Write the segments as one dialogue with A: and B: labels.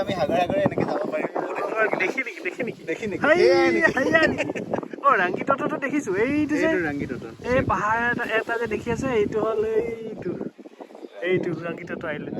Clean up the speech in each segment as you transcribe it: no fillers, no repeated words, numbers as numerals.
A: আমি হাগৰে হাগৰে এনেকে যাব পাৰিম দেখি নেকি
B: ৰাংগিতটো দেখিছো এইটো যে এই পাহাৰ এটা যে দেখি আছে এইটো হ'ল এইটো ৰাংগিতটো আইলেণ্ড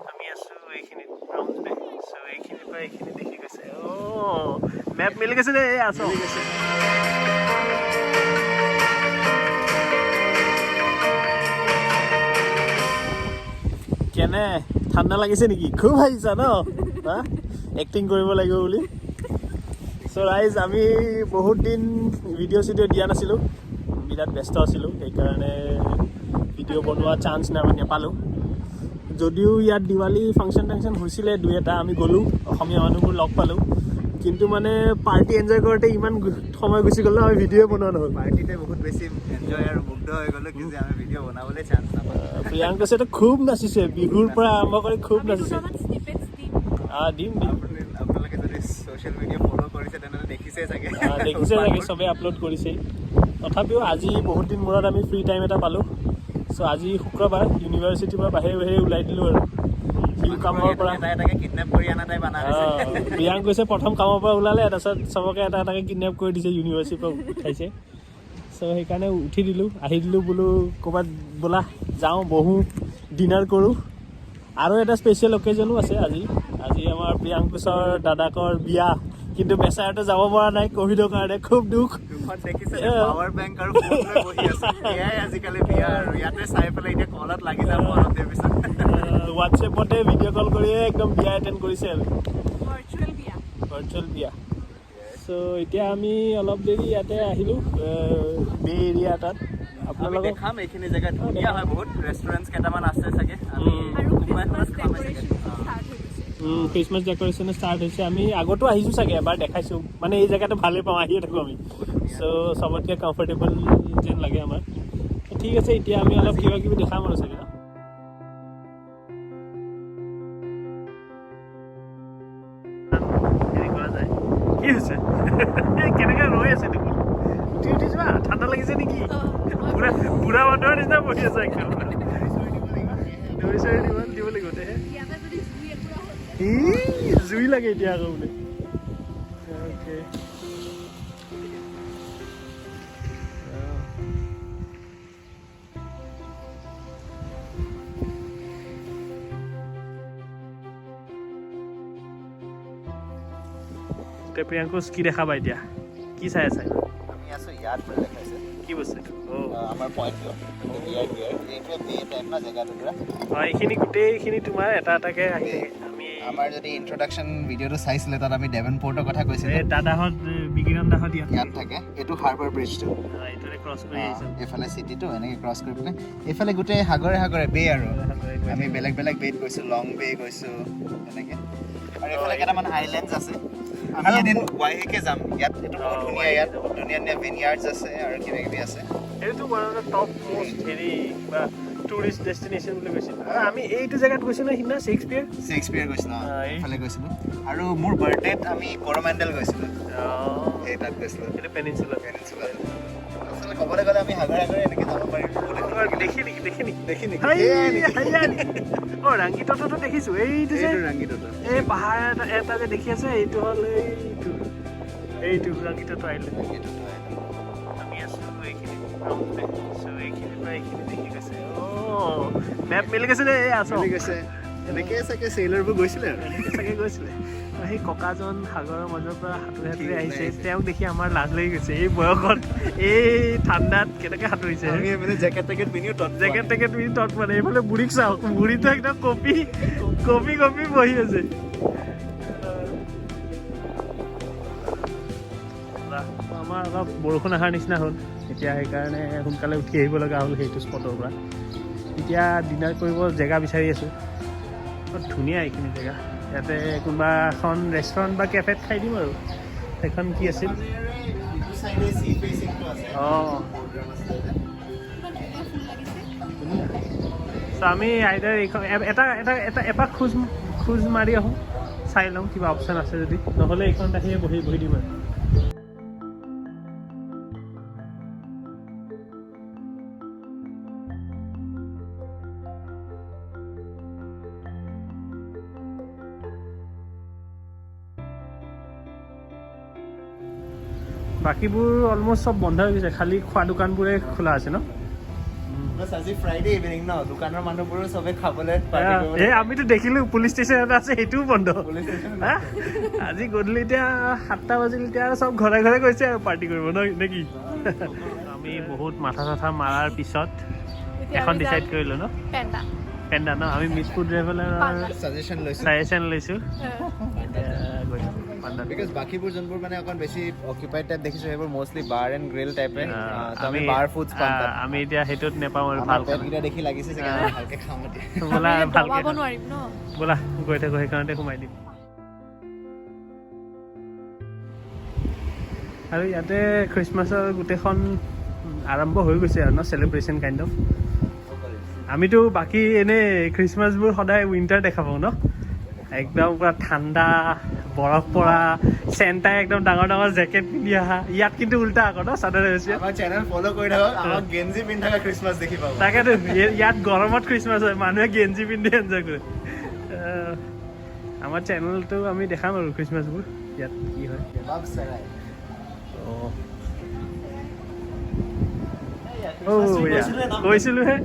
B: আমি আছো এইখিনিত এইখিনিৰ পৰা এইখিনি দেখি গৈছে মেপ মিলি গৈছে যে এই আছো কেনে ঠাণ্ডা লাগিছে নেকি খুব আহিছা ন এক্টিং কৰিব লাগিব বুলি চ' ৰাইজ আমি বহুত দিন ভিডিঅ' চিডিঅ' দিয়া নাছিলোঁ বিৰাট ব্যস্ত আছিলোঁ সেইকাৰণে ভিডিঅ' বনোৱা চান্স নাপালোঁ যদিও ইয়াত দিৱালী ফাংচন টাংচন হৈছিলে দুই এটা আমি গ'লোঁ অসমীয়া মানুহবোৰ লগ পালোঁ কিন্তু মানে পাৰ্টি এনজয় কৰোঁতে ইমান সময় গুচি গ'ল আমি ভিডিঅ' বনোৱা নহ'ল
A: পাৰ্টিতে বহুত বেছি এনজয় আৰু মুগ্ধ হৈ গ'লো কিন্তু আমি ভিডিঅ' বনাবলৈ চান্স নাপালোঁ
B: প্ৰিয়াংকাছেতো খুব নাচিছে বিহুৰ পৰা আৰম্ভ কৰি খুব নাচিছে দিম
A: আপোনালোকে যদি ছ'চিয়েল মিডিয়া ফ'ল' কৰিছে তেনেহ'লে দেখিছে চাগে
B: চবেই আপলোড কৰিছে তথাপিও আজি বহুত দিন মূৰত আমি ফ্ৰী টাইম এটা পালোঁ চ' আজি শুক্ৰবাৰ ইউনিভাৰ্চিটিৰ পৰা বাহিৰে বাহিৰে ওলাই দিলোঁ আৰু কামৰ পৰা প্ৰিয়াংক গৈছে প্ৰথম কামৰ পৰা ওলালে তাৰপিছত চবকে এটা এটাকৈ কিডনেপ কৰি দিছে ইউনিভাৰ্চিটিৰ পৰা উঠাইছে চ' সেইকাৰণে উঠি দিলোঁ আহি দিলোঁ বোলো ক'ৰবাত ব'লা যাওঁ বহোঁ ডিনাৰ কৰোঁ আৰু এটা স্পেচিয়েল অকেজনো আছে আজি আমাৰ প্ৰিয়াংকুশৰ দাদাকৰ বিয়া কিন্তু বেচাৰটো যাব পৰা নাই ক'ভিডৰ কাৰণে খুব দুখ
A: পাৱাৰ বেংক আৰু আজিকালি বিয়া আৰু ইয়াতে চাই পেলাই এতিয়া কলত লাগি যাব অলপ দেৰি পিছত
B: হোৱাটছএপতে ভিডিঅ' কল কৰিয়ে একদম বিয়া এটেণ্ড কৰিছে আৰু ভাৰ্চুৱেল বিয়া চ' এতিয়া আমি অলপ দেৰি ইয়াতে আহিলোঁ বে এৰিয়া তাত
A: আপোনালোকক দেখাম এইখিনি জেগা ধুনীয়া হয় বহুত ৰেষ্টুৰেণ্ট কেইটামান আছে চাগে
B: খ্ৰীষ্টমাছ ডেক'ৰেশ্যন ষ্টাৰ্ট হৈছে আমি আগতো আহিছোঁ চাগে এবাৰ দেখাইছোঁ মানে এই জেগাটো ভালেই পাওঁ আহিয়ে থাকোঁ আমি চ' চবতকৈ কমফৰ্টেবল যেন লাগে আমাৰ ঠিক আছে এতিয়া আমি অলপ কিবা কিবি দেখাম আৰু চাগে কি হৈছে কেনেকৈ ৰৈ আছে দেখোন উঠি যোৱা ঠাণ্ডা লাগিছে নেকি বুঢ়া মানুহৰ নিচিনা বহি আছে একদম দৈ চৈ দিব লাগিব দেহে জুই লাগে এতিয়া আকৌ বোলে প্ৰিয়াংকুশ কি দেখাবা এতিয়া কি চাই আছে
A: আমি আছো ইয়াত দেখাইছে
B: কি বস্তু
A: আমাৰ পইণ্টটো
B: এইখিনি গোটেইখিনি তোমাৰ এটা এটাকে আহি থাকে
A: আমাৰ যদি ইন্ট্ৰডাকশ্যন ভিডিঅ'টো চাইছিলে তাত আমি ডেভনপৰ্টৰ কথা কৈছিলোঁ
B: দাদাহঁত বিকিৰণ দাহঁত
A: ইয়াত থাকে এইটো হাৰ্বাৰ ব্ৰিজটো
B: এইটোৰে ক্ৰছ কৰি আহিছোঁ
A: এইফালে চিটিটো এনেকৈ ক্ৰছ কৰি পেলাই এইফালে গোটেই সাগৰে বে আৰু আমি বেলেগ বেলেগ বেত গৈছোঁ লং বে গৈছোঁ এনেকৈ আৰু এইফালে কেইটামান আইলেণ্ডছ আছে আমি এদিন ৱাইহেকে যাম ইয়াত এইটো বহুত ধুনীয়া ইয়াত ধুনীয়া ধুনীয়া ভিনিয়াৰ্ডছ আছে আৰু কিবা কিবি আছে
B: এইটো টপ মোষ্ট হেৰি কিবা টুৰিষ্ট ডেষ্টিনেশ্যন বুলি কৈছিলোঁ আৰু আমি এইটো জেগাত গৈছিলোঁ সিদিনা শেক্সপিয়াৰ গৈছিলোঁ এইফালে গৈছিলোঁ আৰু মোৰ বাৰ্থডেত আমি কৰমেণ্ডেল গৈছিলোঁ সেই তাত গৈছিলোঁ এইটো পেনিনচুলা আচলতে ক'বলৈ গ'লে আমি হাগৰে হাগৰে এনেকৈ যাব পাৰিম দেখি নেকি ৰাংগিতটো দেখিছোঁ এইটো যে এই পাহাৰ এটা যে দেখি আছে এইটো হ'ল এইটো ৰাংগিতটো আইলেণ্ড আমি আছোঁ এইখিনিত এইখিনিৰ পৰা এইখিনি দেখি গৈছে মেপ মিলি গৈছে যে এই আছোঁ
A: এনেকৈ চাগে চেইলাৰবোৰ গৈছিলে
B: সেই ককাজন সাগৰৰ মাজৰ পৰা সাঁতুৰি সাঁতুৰি আহিছে তেওঁক দেখি আমাৰ লাজ লাগি গৈছে এই বয়সত এই ঠাণ্ডাত কেনেকৈ সাঁতুৰিছে
A: আমি মানে জেকেট টেকেট পিন্ধি
B: তত মানে এইফালে বুঢ়ীক চাওঁ বুঢ়ীটো একদম কপি বহি আছে আমাৰ অলপ বৰষুণ অহাৰ নিচিনা হ'ল এতিয়া সেইকাৰণে সোনকালে উঠি আহিব লগা হ'ল সেইটো স্পটৰ পৰা এতিয়া ডিনাৰ কৰিব জেগা বিচাৰি আছোঁ বৰ ধুনীয়া এইখিনি জেগা ইয়াতে কোনোবা এখন ৰেষ্টুৰেণ্ট বা কেফেত খাই দিম আৰু সেইখন কি আছিল আমি আইদাৰ এইখন এটা এপাক খোজ মাৰি আহোঁ চাই লওঁ কিবা অপশ্যন আছে যদি নহ'লে এইখনত আহিয়ে বহি দিম আৰু বাকীবোৰ অলমষ্ট চব বন্ধ হৈ গৈছে, খালি খোৱা দোকানবোৰে খোলা আছে ন?
A: আজি ফ্ৰাইডে ইভিনিং ন, দোকানৰ মানুহবোৰো চবে খাবলৈ
B: এই আমিতো দেখিলো পুলিচ ষ্টেচন এটা আছে, সেইটোও বন্ধ। হা? আজি গধূলি এতিয়া 7টা বাজিল, এতিয়া চব ঘৰে ঘৰে গৈছে আৰু পাৰ্টি কৰিব ন নেকি? আমি বহুত মাথা চাথা মাৰাৰ পিছত এখন ডিচাইড কৰিলো ন, পেণ্ডা ন। আমি মিছফুড ট্ৰেভেলাৰৰ ছাজেশ্যন লৈছোঁ।
A: বিকজ বাকীবোৰ যোনবোৰ মানে অকণ বেছি অকুপাইড টাইপ দেখিছোঁ, সেইবোৰ মষ্টলি বাৰ এণ্ড গ্ৰিল টাইপে। আমি বাৰ ফুডছ পাম তাত।
B: আমি এতিয়া সেইটোত নেপাওঁ আৰু
A: আমাৰ পেটকেইটা দেখি লাগিছে চাগে আমি ভালকৈ খাম এতিয়া।
B: ব'লা ভালকৈ ব'লা গৈ থাকোঁ, সেইকাৰণতে সোমাই দিম। আৰু ইয়াতে খ্ৰীষ্টমাছৰ গোটেইখন আৰম্ভ হৈ গৈছে আৰু ন, চেলিব্ৰেশ্যন কাইণ্ড অফ। আমিতো বাকী এনেই খ্ৰীষ্টমাছবোৰ সদায় উইণ্টাৰ দেখা পাওঁ ন, একদম পুৰা ঠাণ্ডা, বৰফ পৰা, চেণ্টাই একদম ডাঙৰ ডাঙৰ জেকেট পিন্ধি অহা। ইয়াত কিন্তু উল্টা আকৌ ন, চাদৰ হৈছে।
A: আমাৰ চেনেল ফ'ল' কৰি থাকক, আমাক গেঞ্জি পিন্ধি থকা খ্ৰীষ্টমাছ দেখি পাব।
B: তাকেতো ইয়াত গৰমত খ্ৰীষ্টমাছ হয়, মানুহে গেঞ্জি পিন্ধি এনজয় কৰে। আমাৰ চেনেলটো আমি দেখাম আৰু খ্ৰীষ্টমাছবোৰ ইয়াত কি হয়। কৈছিলোহে,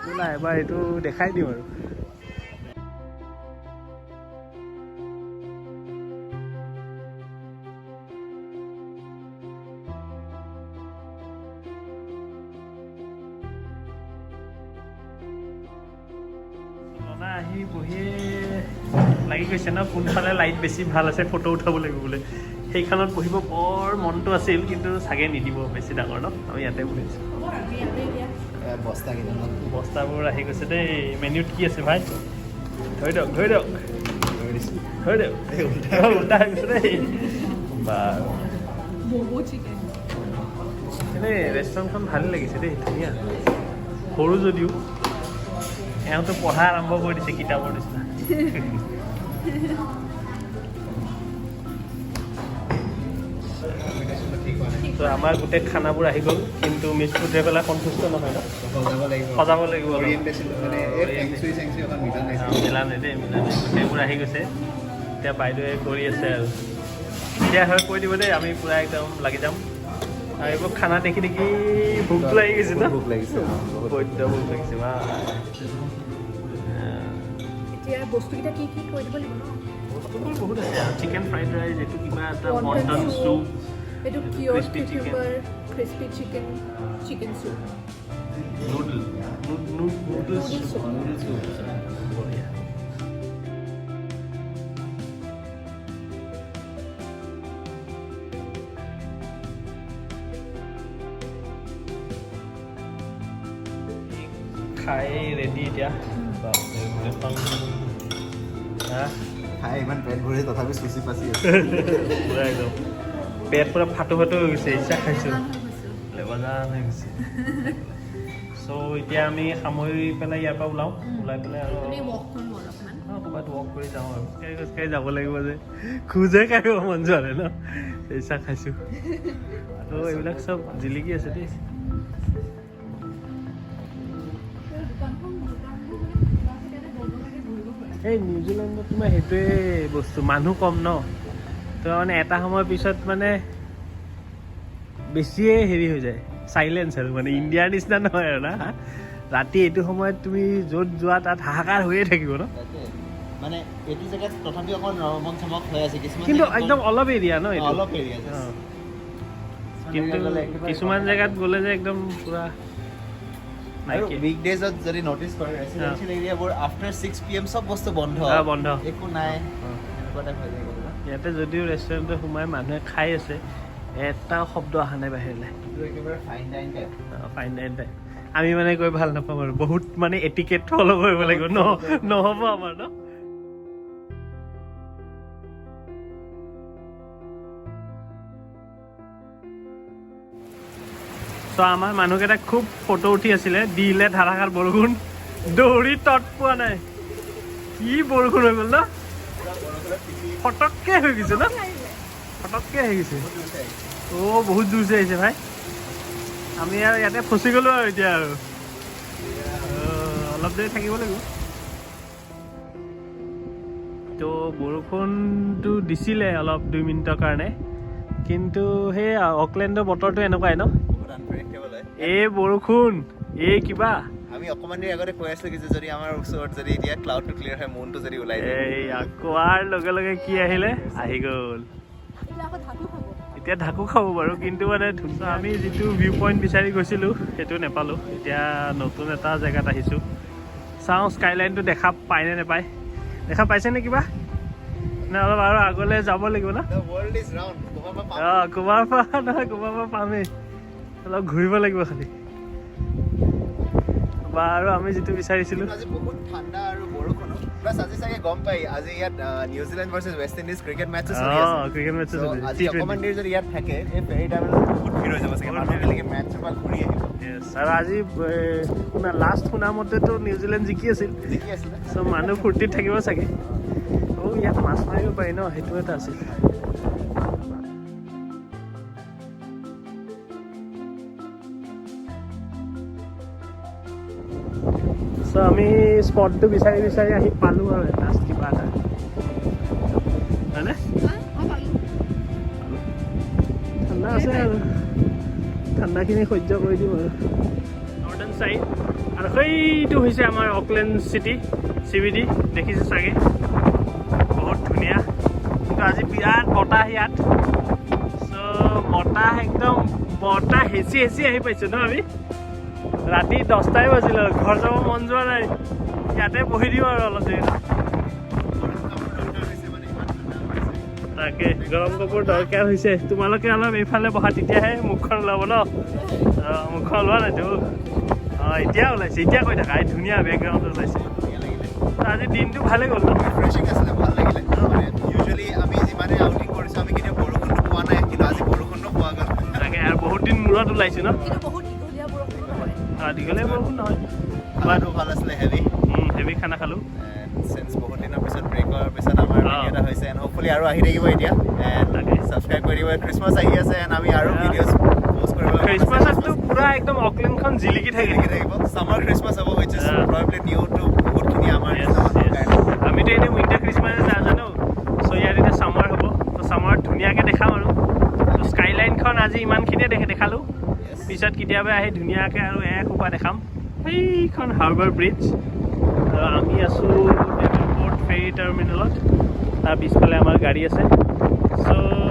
B: ওলা এবাৰ এইটো দেখাই দিম আৰু। আহি বহিয়ে লাগি গৈছে ন, কোনফালে লাইট বেছি ভাল আছে ফটো উঠাব লাগিব বোলে। সেইখনত বহিব বৰ মনটো আছিল, কিন্তু চাগে নিদিব, বেছি ডাঙৰ ন। আমি ইয়াতে বহিছোঁ। বস্তাবোৰ আহি গৈছে দেই। মেনুত কি আছে ভাই? ধৰি দিয়ক উল্টা হৈ গৈছে দেই। বাৰু এনেই ৰেষ্টুৰেণ্টখন ভালেই লাগিছে দেই, ধুনীয়া। সৰু যদিও এওঁতো পঢ়া আৰম্ভ কৰি দিছে কিতাপৰ নিচিনা। তো আমাৰ গোটেই খানাবোৰ আহি গ'ল, কিন্তু মিছফুড ট্ৰেভেলাৰ সন্তুষ্ট নহয় ন, সজাব লাগিব। মিলা নাই দেই, গোটেইবোৰ আহি গৈছে। এতিয়া বাইদেৱে কৰি আছে আৰু এতিয়া হয় কৈ দিব দেই, আমি পূৰা একদম লাগি যাম। আৰু এইবোৰ খানা দেখি দেখি ভোক লাগি গৈছে ন, ভোক লাগিছে বা।
C: বস্তুকেইটা কি কি কৈ দিব লাগিব ন?
B: বস্তুবোৰ বহুত আছে আৰু চিকেন ফ্ৰাইড ৰাইচ, এইটো কিবা এটা মটন চুপ,
C: এইটো কিয়ৰ কিউকাম্বাৰ, ক্ৰিস্পি চিকেন, চিকেন চুপ,
B: নুডলছ চুপ। বঢ়িয়া। খাই ৰেডি এতিয়া।
A: খাই ইমান পেট ভৰি তথাপি চুচি পাচি আছে।
B: পুৰা একদম পেট পুৰা ফাটো ফাটো হৈ গৈছে, ইচ্ছা খাইছোঁ, লেবাজান হৈ গৈছে। চ' এতিয়া আমি সামৰি পেলাই ইয়াৰ পৰা ওলাই পেলাই আৰু ক'ৰবাত ৱক কৰি যাওঁ আৰু খোজকাঢ়ি যাব লাগিব যে, খোজে কাঢ়িব মন যোৱা নাই ন, ইচ্ছা খাইছোঁ। আৰু এইবিলাক চব জিলিকি আছে দেই। এই নিউজিলেণ্ডত তোমাৰ সেইটোৱে বস্তু, মানুহ কম ন, তো মানে এটা সময়ৰ পিছত মানে বেছিয়ে হেৰি হৈ যায়, চাইলেঞ্চ আৰু মানে ইণ্ডিয়াৰ নিচিনা নহয় আৰু না। ৰাতি এইটো সময়ত তুমি য'ত যোৱা তাত হাহাকাৰ হৈয়ে থাকিব ন,
A: মানে এইটো জেগাত তথাপিও অকণ ৰমক চমক হৈ আছে কিছুমান,
B: কিন্তু একদম অলপ এৰিয়া ন এইটো,
A: অলপ এৰিয়া।
B: কিন্তু কিছুমান জেগাত গ'লে যে একদম পুৰা।
A: আৰু উইকডেজত যদি নটিচ কৰে ৰেচিডেঞ্চিয়েল এৰিয়াবোৰ আফটাৰ 6 PM চব বস্তু বন্ধ, একো নাই, এনেকুৱা টাইপ হৈ যায়।
B: ইয়াতে যদিও ৰেষ্টুৰেণ্টত সোমাই মানুহে খাই আছে, এটাও শব্দ অহা নাই বাহিৰলৈ,
A: একেবাৰে ফাইন ডাইন টাইপ।
B: ফাইন ডাইন টাইপ। আমি মানে গৈ ভাল নাপাম আৰু, বহুত মানে এটিকেট ফ'ল' কৰিব লাগিব, নহ'ব আমাৰ ন। চ' আমাৰ মানুহকেইটা খুব ফটো উঠি আছিলে, দিলে ধাৰাসাৰ বৰষুণ, দৌৰি তত পোৱা নাই। কি বৰষুণ হৈ গ'ল ন, ফটককৈ হৈ গৈছে ন, ফটককৈ হৈ গৈছে। বহুত জোৰছে আহিছে ভাই। আমি আৰু ইয়াতে ফচি গ'লো আৰু এতিয়া আৰু অলপ দেৰি থাকিব লাগিব। তো বৰষুণটো দিছিলে অলপ 2 মিনিটৰ কাৰণে, কিন্তু সেই অকলেণ্ডৰ বতৰটো এনেকুৱাই ন
A: বহুত আনপ্ৰেডিক্টেবল হয়
B: এই বৰষুণ এই কিবা
A: আমি অকমান দেৰি আগতে কৈ আছিলো যে যদি আমাৰ ওচৰত যদি এতিয়া ক্লাউডটো ক্লিয়াৰ হয় মুনটো যদি ওলাই যায়
B: এই কোৱাৰ লগে লগে কি আহিলে আহি গ'ল এতিয়া ঢাকো খাব বাৰু কিন্তু মানে আমি যিটো ভিউ পইণ্ট বিচাৰি গৈছিলোঁ সেইটো নাপালোঁ এতিয়া নতুন এটা জেগাত আহিছোঁ চাওঁ স্কাইলাইনটো দেখা পায়নে নাপায় দেখা পাইছেনে কিবা নে অলপ আৰু আগলৈ যাব লাগিব ন
A: The world is round.
B: ক'ৰবাৰ পৰা নহয় ক'ৰবাৰ পৰা পামেই অলপ ঘূৰিব লাগিব খালি বা আৰু আমি যিটো বিচাৰিছিলোঁ
A: আজি বহুত ঠাণ্ডা আৰু বৰষুণো প্লাছ আজি চাগে গম পাই আজি ইয়াত New Zealand versus West Indies cricket match চলি আছে
B: ক্ৰিকেট মেটচ
A: So, আজি অকমান দেৰি যদি ইয়াত থাকে এই ফেৰী টাইমত বহুত ভিৰ হৈ যাব চাগে মানুহবিলাকে মেটচৰ পৰা ঘূৰি আহিব
B: আৰু আজি লাষ্ট শুনা মতেতো নিউজিলেণ্ড জিকি আছিল
A: জিকি আছিলে
B: চ' মানুহ ফূৰ্তিত থাকিব চাগে ইয়াত মাছ মাৰিব পাৰি ন সেইটো এটা আছিল চ' আমি স্পটটো বিচাৰি বিচাৰি আহি পালোঁ আৰু লাষ্ট কিবা এটা হয়নে ঠাণ্ডা আছে আৰু ঠাণ্ডাখিনি সহ্য কৰি দিম আৰু নৰ্ডাৰ্ণ চাইড আৰু সেইটো হৈছে আমাৰ অকলেণ্ড চিটি CBD দেখিছে চাগে বহুত ধুনীয়া কিন্তু আজি বিৰাট বতাহ ইয়াত চ' বতাহ একদম বতাহ হেঁচি হেঁচি আহি পাইছোঁ ন আমি ৰাতি 10টাই বাজিলে ঘৰ যাব মন যোৱা নাই ইয়াতে বহি দিওঁ আৰু অলপ দেৰি তাকে গৰম কাপোৰ দৰকাৰ হৈছে তোমালোকে অলপ এইফালে বহা তেতিয়াহে মুখখন ওলাব ন মুখখন ওলোৱা নাইতো এতিয়া ওলাইছে এতিয়া কৈ থাকা এই ধুনীয়া বেকগ্ৰাউণ্ড ওলাইছে আজি দিনটো ভালে গ'ল ন
A: ৰিফ্ৰেছিং আছিলে ভাল লাগিলে মানে ইউজুৱেলি আমি যিমানে আউটিং কৰিছোঁ আমি কেতিয়াও বৰষুণটো পোৱা নাই কিন্তু আজি বৰষুণটো পোৱা গ'ল
B: তাকে আৰু বহুত দিন মূৰত ওলাইছে ন
C: বহুত দীঘলীয়া বৰষুণ নহয়
B: দীঘলীয়া বৰষুণ নহয়
A: খানাটো ভাল আছিলে
B: হেভি খানা খালোঁ
A: চেঞ্চ বহুত দিনৰ পিছত ব্ৰেকৰ পিছত আমাৰ এটা হৈছে এণ্ড হোপফুলি আৰু আহি থাকিব এতিয়া এণ্ড
B: তাকে
A: ছাবস্ক্ৰাইব কৰি দিব খ্ৰীষ্টমাছ আহি আছে এণ্ড আমি আৰু ভিডিঅ'জ পষ্ট কৰিব
B: খ্ৰীষ্টমাছততো পুৰা একদম অকলেণ্ডখন জিলিকি থাকে
A: থাকিব ছামাৰ খ্ৰীষ্টমাছ হ'ব উইচ ইজ প্ৰবাবলি নিউটো বহুতখিনি আমাৰ
B: আমিতো এনেই উইণ্টাৰ খ্ৰীষ্টমাছ নাজানো চ' ইয়াত এতিয়া ছামাৰ হ'ব ত' ছামাৰত ধুনীয়াকৈ দেখাম আৰু ত' স্কাইলাইনখন আজি ইমানখিনিয়ে দেখালোঁ পিছত কেতিয়াবা আহি ধুনীয়াকৈ আৰু এসোপা দেখাম সেইখন হাৰ্বাৰ ব্ৰিজ আমি আছোঁ ডেভিলপ'ৰ্ট ফেৰী টাৰ্মিনেলত তাৰ পিছফালে আমাৰ গাড়ী আছে চ'